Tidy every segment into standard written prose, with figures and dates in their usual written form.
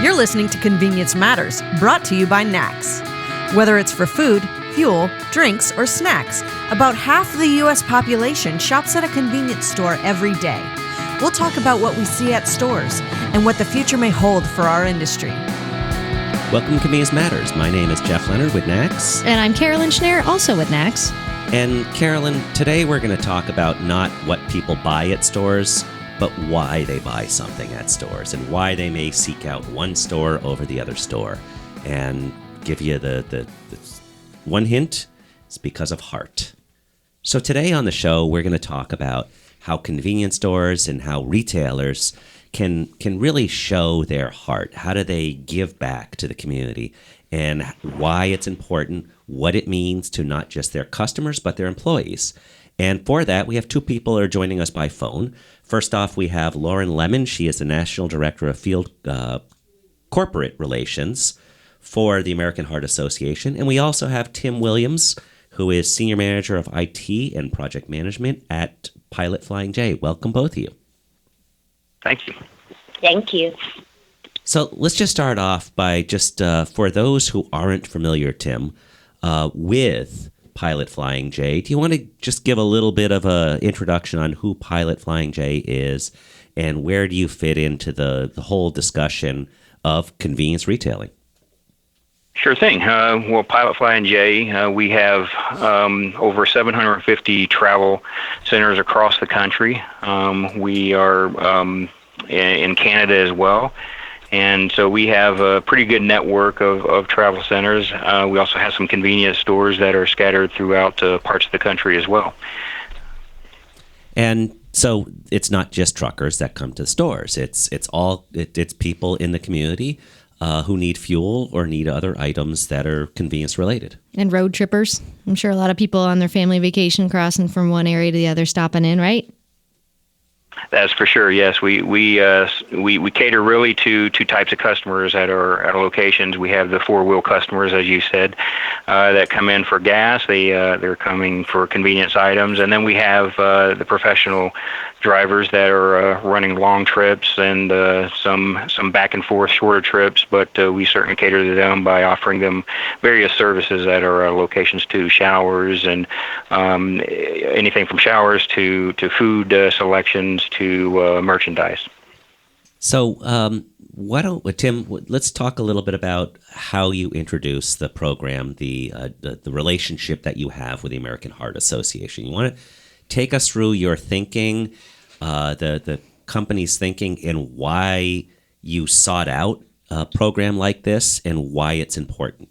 You're listening to Convenience Matters, brought to you by NACS. Whether it's for food, fuel, drinks, or snacks, about half the U.S. population shops at a convenience store every day. We'll talk about what we see at stores and what the future may hold for our industry. Welcome to Convenience Matters. My name is Jeff Lenard with NACS. And I'm Carolyn Schnare, also with NACS. And Carolyn, today we're going to talk about not what people buy at stores, but why they buy something at stores and why they may seek out one store over the other store. And give you the one hint, it's because of heart. So today on the show, we're going to talk about how convenience stores and how retailers can really show their heart. How do they give back to the community and why it's important, what it means to not just their customers, but their employees. And for that, we have two people who are joining us by phone. First off, we have Lauren Lemon. She is the National Director of Field Corporate Relations for the American Heart Association. And we also have Tim Williams, who is Senior Manager of IT and Project Management at Pilot Flying J. Welcome, both of you. Thank you. Thank you. So let's just start off by just, for those who aren't familiar, Tim, with Pilot Flying J, do you want to just give a little bit of an introduction on who Pilot Flying J is and where do you fit into the whole discussion of convenience retailing? Sure thing. Well, Pilot Flying J, we have over 750 travel centers across the country. We are in Canada as well. And so we have a pretty good network of travel centers. We also have some convenience stores that are scattered throughout parts of the country as well. And so it's not just truckers that come to the stores. It's people in the community who need fuel or need other items that are convenience related. And road trippers. I'm sure a lot of people on their family vacation crossing from one area to the other stopping in, right? That's for sure. Yes, we cater really to two types of customers at our locations. We have the four-wheel customers, as you said, that come in for gas. They're coming for convenience items, and then we have the professional drivers that are running long trips and some back and forth shorter trips. But we certainly cater to them by offering them various services at our locations too, showers and anything from showers to food selections to merchandise. So why don't Tim? Let's talk a little bit about how you introduce the program, the relationship that you have with the American Heart Association. You want to take us through your thinking, the company's thinking, and why you sought out a program like this and why it's important.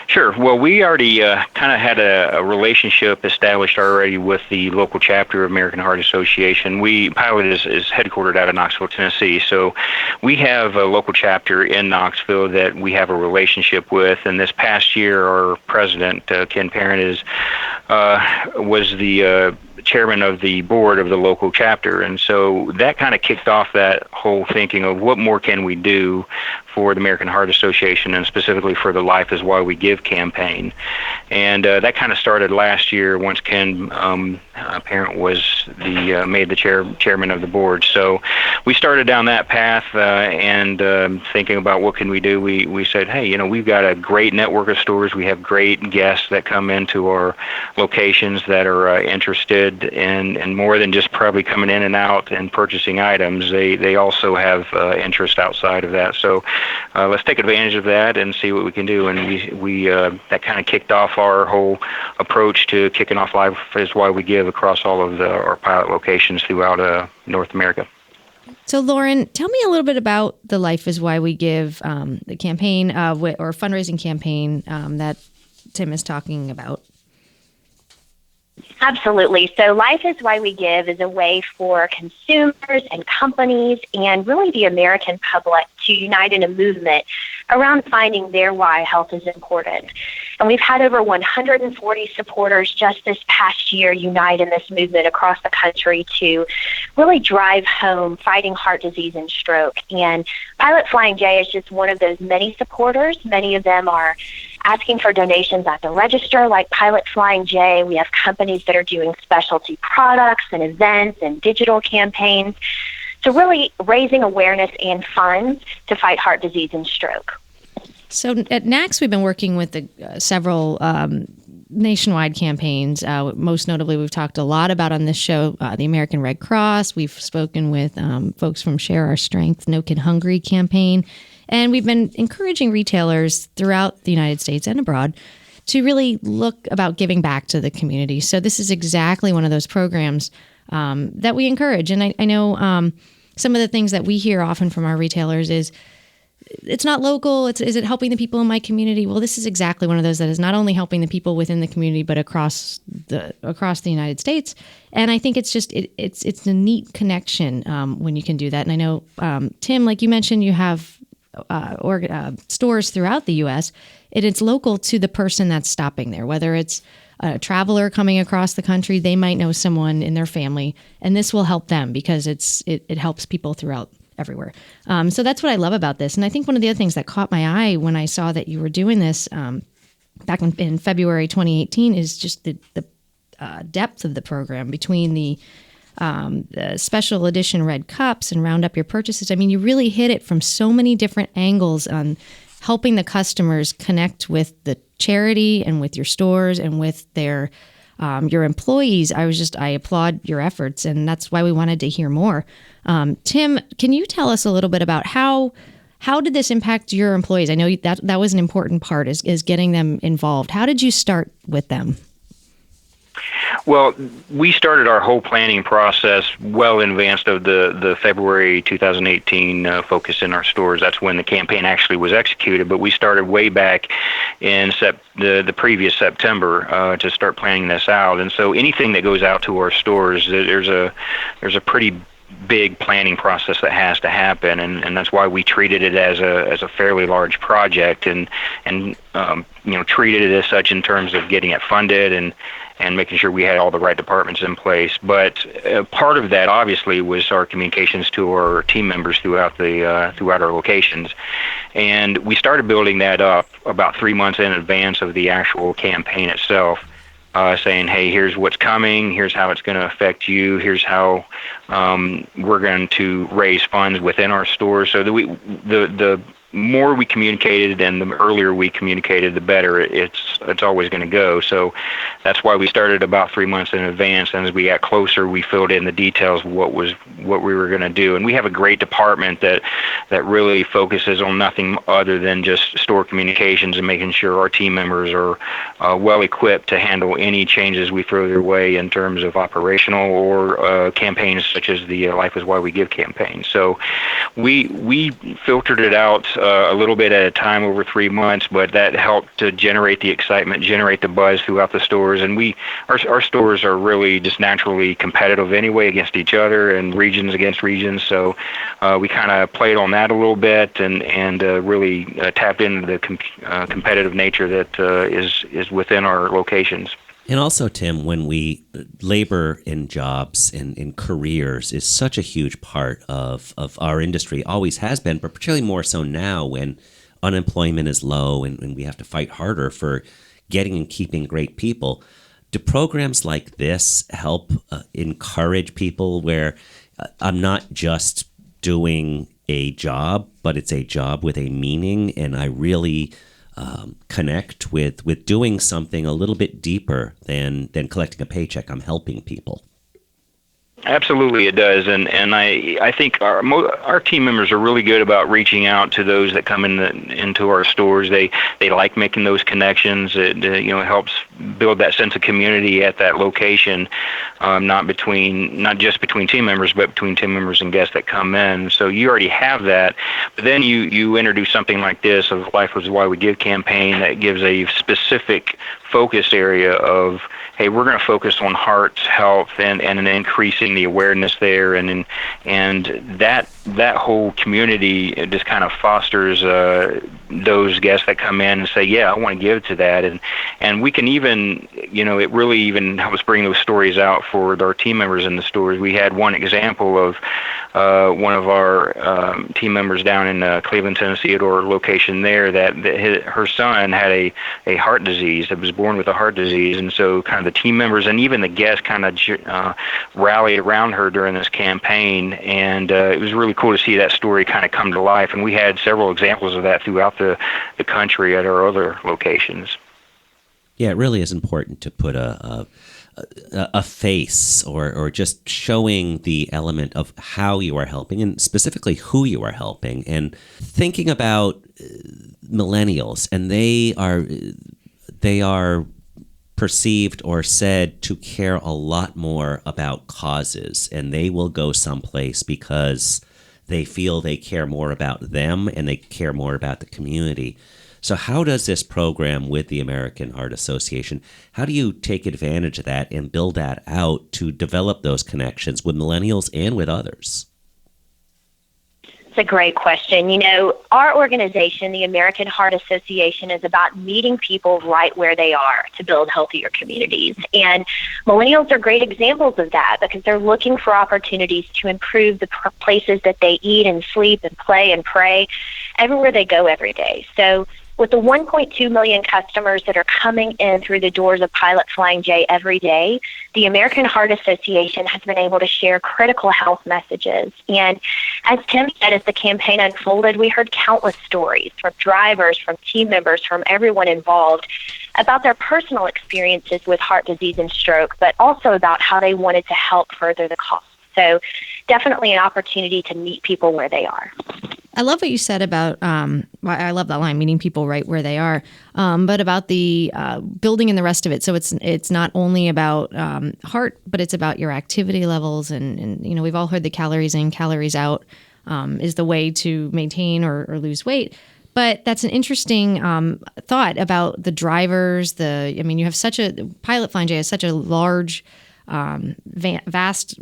Sure. Well, we already kind of had a relationship established already with the local chapter of American Heart Association. Pilot is headquartered out of Knoxville, Tennessee, so we have a local chapter in Knoxville that we have a relationship with. And this past year, our president, Ken Parent, was the chairman of the board of the local chapter, and so that kind of kicked off that whole thinking of what more can we do for the American Heart Association and specifically for the Life is Why We Give campaign. And that kind of started last year once Ken Parent was made the chairman of the board. So we started down that path and thinking about what can we do. We said, hey, we've got a great network of stores. We have great guests that come into our locations that are interested in more than just probably coming in and out and purchasing items. They also have interest outside of that. So let's take advantage of that and see what we can do. And we that kind of kicked off our whole approach to kicking off Life is Why We Give across all of our pilot locations throughout North America. So, Lauren, tell me a little bit about the Life is Why We Give, the campaign or fundraising campaign that Tim is talking about. Absolutely. So Life is Why We Give is a way for consumers and companies and really the American public to unite in a movement around finding their why health is important. And we've had over 140 supporters just this past year unite in this movement across the country to really drive home fighting heart disease and stroke. And Pilot Flying J is just one of those many supporters. Many of them are asking for donations at the register, like Pilot Flying J. We have companies that are doing specialty products and events and digital campaigns. So really raising awareness and funds to fight heart disease and stroke. So at NACS, we've been working with several nationwide campaigns. Most notably, we've talked a lot about on this show the American Red Cross. We've spoken with folks from Share Our Strength, No Kid Hungry campaign. And we've been encouraging retailers throughout the United States and abroad to really look about giving back to the community. So this is exactly one of those programs that we encourage. And I know some of the things that we hear often from our retailers is, it's not local. Is it helping the people in my community? Well, this is exactly one of those that is not only helping the people within the community, but across the United States. And I think it's just it's a neat connection when you can do that. And I know Tim, like you mentioned, you have stores throughout the U.S. and it's local to the person that's stopping there. Whether it's a traveler coming across the country, they might know someone in their family, and this will help them because it helps people throughout everywhere. So that's what I love about this. And I think one of the other things that caught my eye when I saw that you were doing this back in February 2018 is just the depth of the program between the special edition red cups and Round Up Your Purchases. I mean, you really hit it from so many different angles on helping the customers connect with the charity and with your stores and with your employees. I applaud your efforts, and that's why we wanted to hear more. Tim, can you tell us a little bit about how did this impact your employees? I know that was an important part is getting them involved. How did you start with them? Well, we started our whole planning process well in advance of the February 2018 focus in our stores. That's when the campaign actually was executed, but we started way back in the previous September to start planning this out. And so anything that goes out to our stores, there's a pretty big planning process that has to happen, and that's why we treated it as a fairly large project and treated it as such in terms of getting it funded and making sure we had all the right departments in place. But part of that obviously was our communications to our team members throughout our locations, and we started building that up about 3 months in advance of the actual campaign itself. Saying, hey, here's what's coming, here's how it's going to affect you, here's how we're going to raise funds within our stores. So the more we communicated and the earlier we communicated, the better it's always going to go. So that's why we started about 3 months in advance, and as we got closer, we filled in the details of what we were going to do. And we have a great department that really focuses on nothing other than just store communications and making sure our team members are well equipped to handle any changes we throw their way in terms of operational or campaigns such as the Life is Why We Give campaign. So we filtered it out a little bit at a time over 3 months, but that helped to generate the excitement, generate the buzz throughout the stores. And our stores are really just naturally competitive anyway against each other and regions against regions. So we kind of played on that a little bit and really tapped into the competitive nature that is within our locations. And also, Tim, when labor in jobs and in careers is such a huge part of our industry, always has been, but particularly more so now when unemployment is low and we have to fight harder for getting and keeping great people. Do programs like this help encourage people where I'm not just doing a job, but it's a job with a meaning, and I really connect with doing something a little bit deeper than collecting a paycheck? I'm helping people. Absolutely, it does, and I think our team members are really good about reaching out to those that come into our stores. They like making those connections. It helps build that sense of community at that location, not just between team members, but between team members and guests that come in. So you already have that, but then you introduce something like this of Life is Why We Give campaign that gives a specific focus area of, hey, we're going to focus on heart health and increasing the awareness there, and that whole community just kind of fosters those guests that come in and say, yeah, I want to give to that. And we can even, it really even helps bring those stories out for our team members in the stores. We had one example of one of our team members down in Cleveland, Tennessee, at our location there, that her son had a heart disease, that was born with a heart disease. And so kind of the team members and even the guests kind of rallied around her during this campaign. And it was really cool to see that story kind of come to life. And we had several examples of that throughout the country at our other locations. Yeah, it really is important to put a face or just showing the element of how you are helping and specifically who you are helping. And thinking about millennials, and they are perceived or said to care a lot more about causes, and they will go someplace because they feel they care more about them and they care more about the community. So how does this program with the American Heart Association, how do you take advantage of that and build that out to develop those connections with millennials and with others? It's a great question. Our organization, the American Heart Association, is about meeting people right where they are to build healthier communities. And millennials are great examples of that because they're looking for opportunities to improve the places that they eat and sleep and play and pray everywhere they go every day. So with the 1.2 million customers that are coming in through the doors of Pilot Flying J every day, the American Heart Association has been able to share critical health messages. And as Tim said, as the campaign unfolded, we heard countless stories from drivers, from team members, from everyone involved about their personal experiences with heart disease and stroke, but also about how they wanted to help further the cause. So definitely an opportunity to meet people where they are. I love what you said about, I love that line, meeting people right where they are, but about the building and the rest of it. So it's not only about heart, but it's about your activity levels. And we've all heard the calories in, calories out is the way to maintain or lose weight. But that's an interesting thought about the drivers. You have Pilot Flying J has such a large, vast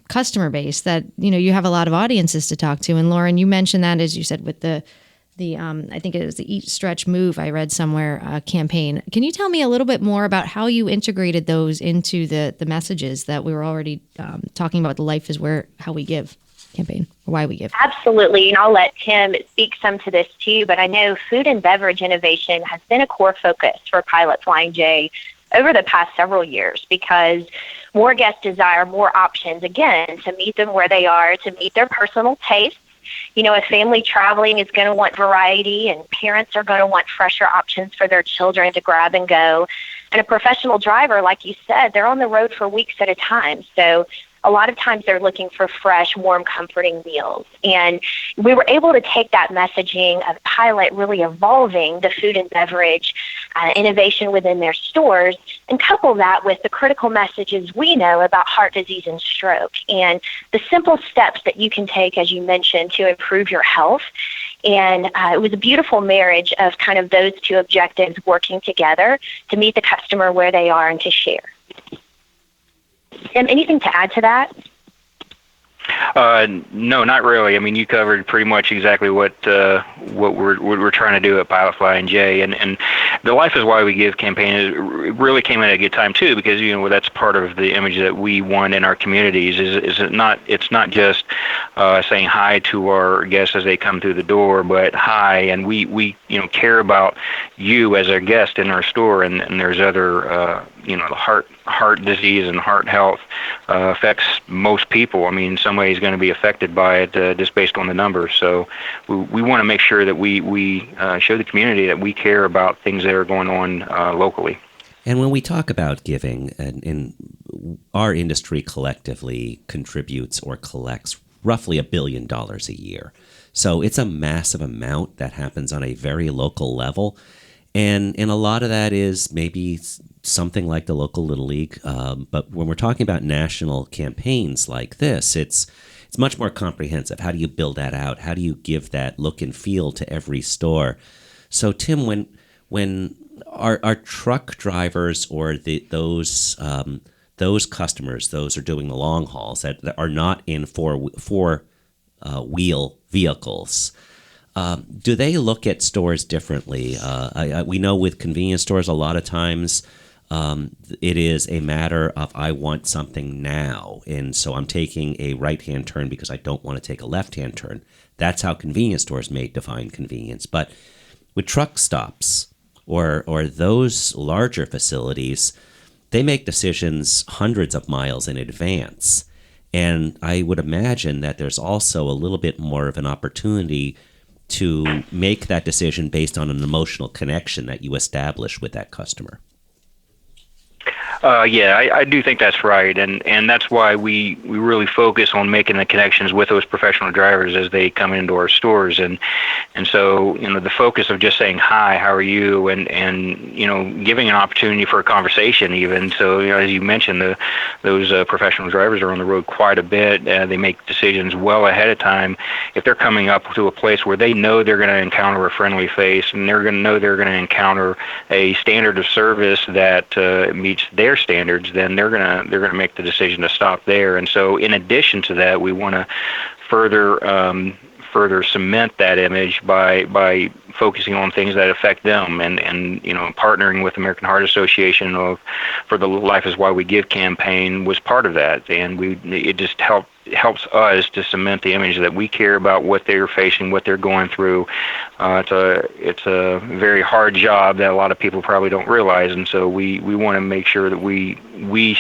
customer base that you have a lot of audiences to talk to. And Lauren, you mentioned that, as you said, with the I think it was the Eat, Stretch, Move, I read somewhere, campaign. Can you tell me a little bit more about how you integrated those into the messages that we were already talking about, the Life is How We Give campaign, or why we give? Absolutely, and I'll let Tim speak some to this too, but I know food and beverage innovation has been a core focus for Pilot Flying J over the past several years because more guests desire more options, again, to meet them where they are, to meet their personal tastes. A family traveling is going to want variety, and parents are going to want fresher options for their children to grab and go. And a professional driver, like you said, they're on the road for weeks at a time. So a lot of times they're looking for fresh, warm, comforting meals. And we were able to take that messaging of Pilot really evolving the food and beverage innovation within their stores and couple that with the critical messages we know about heart disease and stroke and the simple steps that you can take, as you mentioned, to improve your health. And it was a beautiful marriage of kind of those two objectives working together to meet the customer where they are and to share. Tim, anything to add to that? No, not really. You covered pretty much exactly what we're trying to do at Pilot Flying J, and the Life is Why We Give campaign really came at a good time too, because that's part of the image that we want in our communities. It's not just saying hi to our guests as they come through the door, but hi, and we care about you as a guest in our store, and there's other the heart disease and heart health affects most people. Somebody's going to be affected by it just based on the numbers. So we want to make sure that we show the community that we care about things that are going on locally. And when we talk about giving, and our industry collectively contributes or collects roughly $1 billion a year. So it's a massive amount that happens on a very local level. And a lot of that is maybe something like the local Little League. But when we're talking about national campaigns like this, it's much more comprehensive. How do you build that out? How do you give that look and feel to every store? So, Tim, when our truck drivers or those customers, those are doing the long hauls that are not in four wheel vehicles, Do they look at stores differently? We know with convenience stores, a lot of times it is a matter of I want something now, and so I'm taking a right-hand turn because I don't want to take a left-hand turn. That's how convenience stores may define convenience. But with truck stops or those larger facilities, they make decisions hundreds of miles in advance. And I would imagine that there's also a little bit more of an opportunity to make that decision based on an emotional connection that you establish with that customer. I do think that's right, and that's why we really focus on making the connections with those professional drivers as they come into our stores, and so the focus of just saying hi, how are you, and giving an opportunity for a conversation even. So as you mentioned, those professional drivers are on the road quite a bit. They make decisions well ahead of time. If they're coming up to a place where they know they're going to encounter a friendly face and they're going to know they're going to encounter a standard of service that meets their standards, then they're gonna make the decision to stop there. And so, in addition to that, we want to further cement that image by focusing on things that affect them, and partnering with American Heart Association for the Life Is Why We Give campaign was part of that, and it just helps us to cement the image that we care about what they're facing, what they're going through. It's a very hard job that a lot of people probably don't realize, and so we want to make sure that we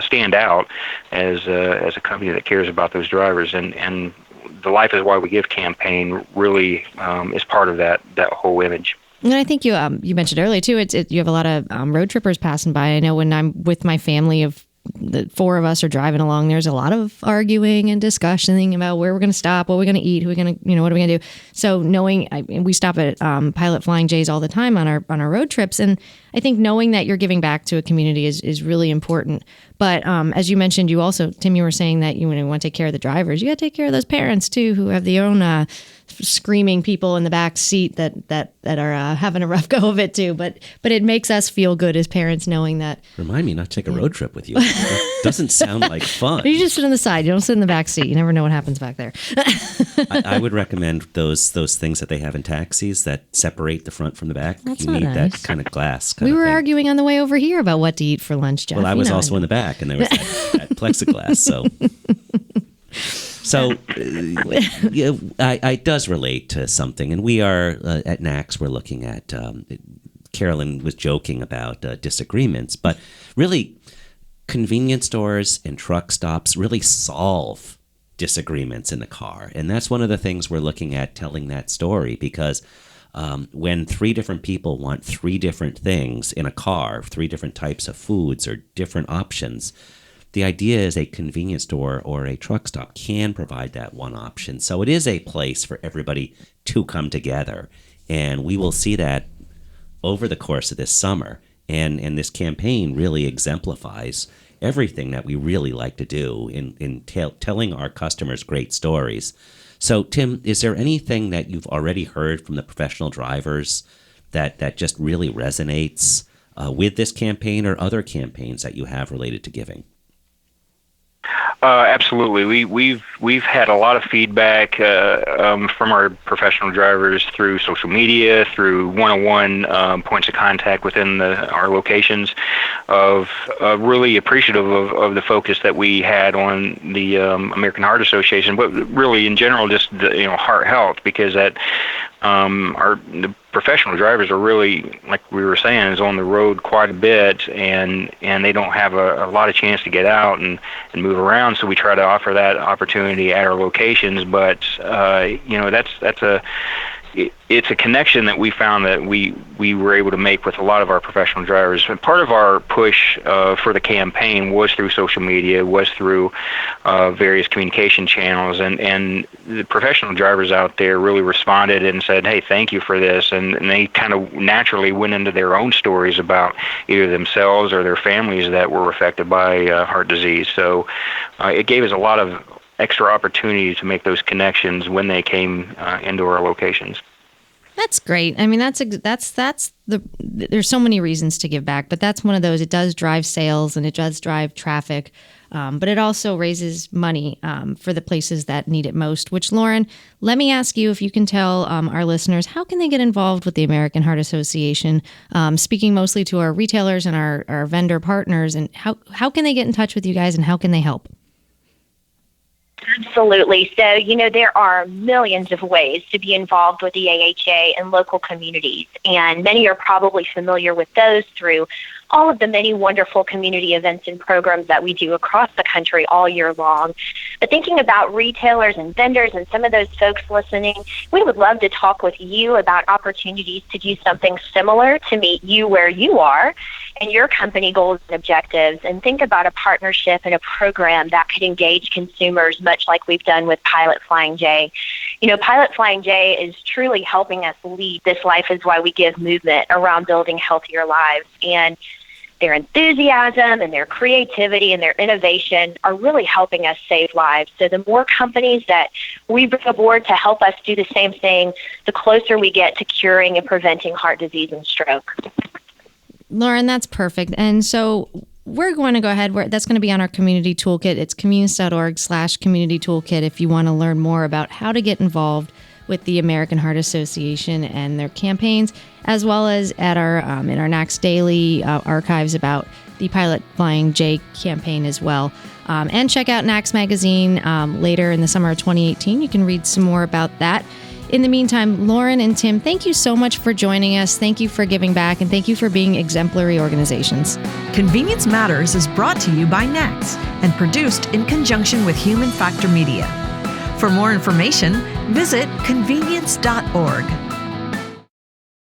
stand out as a company that cares about those drivers, and the Life Is Why We Give campaign really is part of that whole image. And I think you mentioned earlier too. You have a lot of road trippers passing by. I know when I'm with my family of the four of us are driving along, there's a lot of arguing and discussing about where we're going to stop, what we're going to eat, what are we going to do. So we stop at Pilot Flying J's all the time on our road trips, and I think knowing that you're giving back to a community is really important. But as you mentioned, you also, Tim, you were saying that you want to take care of the drivers. You got to take care of those parents too, who have their own screaming people in the back seat that are having a rough go of it too. But it makes us feel good as parents knowing that. Remind me not to take a road trip with you. It doesn't sound like fun. You just sit on the side. You don't sit in the back seat. You never know what happens back there. I would recommend those things that they have in taxis that separate the front from the back. That's you need nice. that kind of glass. We were arguing on the way over here about what to eat for lunch, Jeff. Well, I was also in the back, and there was that plexiglass. So it does relate to something, and we are at NACS. We're looking at. Carolyn was joking about disagreements, but really, convenience stores and truck stops really solve disagreements in the car, and that's one of the things we're looking at, telling that story, because when three different people want three different things in a car, three different types of foods or different options, the idea is a convenience store or a truck stop can provide that one option. So it is a place for everybody to come together. And we will see that over the course of this summer. And this campaign really exemplifies everything that we really like to do in telling our customers great stories. So, Tim, is there anything that you've already heard from the professional drivers that just really resonates with this campaign or other campaigns that you have related to giving? Absolutely. We've had a lot of feedback from our professional drivers through social media, through one-on-one points of contact within our locations, of really appreciative of the focus that we had on the American Heart Association, but really in general just heart health, because the professional drivers are really, like we were saying, is on the road quite a bit, and they don't have a lot of chance to get out and move around. So we try to offer that opportunity at our locations. But it's a connection that we found that we were able to make with a lot of our professional drivers. And part of our push for the campaign was through social media, was through various communication channels, and the professional drivers out there really responded and said, hey, thank you for this. And they kind of naturally went into their own stories about either themselves or their families that were affected by heart disease. So it gave us a lot of extra opportunity to make those connections when they came into our locations. That's great. I mean, there's so many reasons to give back, but that's one of those. It does drive sales and it does drive traffic. but it also raises money for the places that need it most, which, Lauren, let me ask you if you can tell our listeners, how can they get involved with the American Heart Association, speaking mostly to our retailers and our vendor partners, and how can they get in touch with you guys and how can they help? Absolutely. So, there are millions of ways to be involved with the AHA in local communities, and many are probably familiar with those through all of the many wonderful community events and programs that we do across the country all year long. But thinking about retailers and vendors and some of those folks listening, we would love to talk with you about opportunities to do something similar to meet you where you are and your company goals and objectives, and think about a partnership and a program that could engage consumers much like we've done with Pilot Flying J. Pilot Flying J is truly helping us lead this Life is Why We Give movement around building healthier lives. And their enthusiasm and their creativity and their innovation are really helping us save lives. So the more companies that we bring aboard to help us do the same thing, the closer we get to curing and preventing heart disease and stroke. Lauren, that's perfect. And so we're going to go ahead. That's going to be on our community toolkit. It's communis.org/community toolkit if you want to learn more about how to get involved with the American Heart Association and their campaigns, as well as at our in our NACS Daily archives about the Pilot Flying J campaign as well. And check out NACS Magazine later in the summer of 2018. You can read some more about that. In the meantime, Lauren and Tim, thank you so much for joining us. Thank you for giving back, and thank you for being exemplary organizations. Convenience Matters is brought to you by NACS and produced in conjunction with Human Factor Media. For more information, visit convenience.org.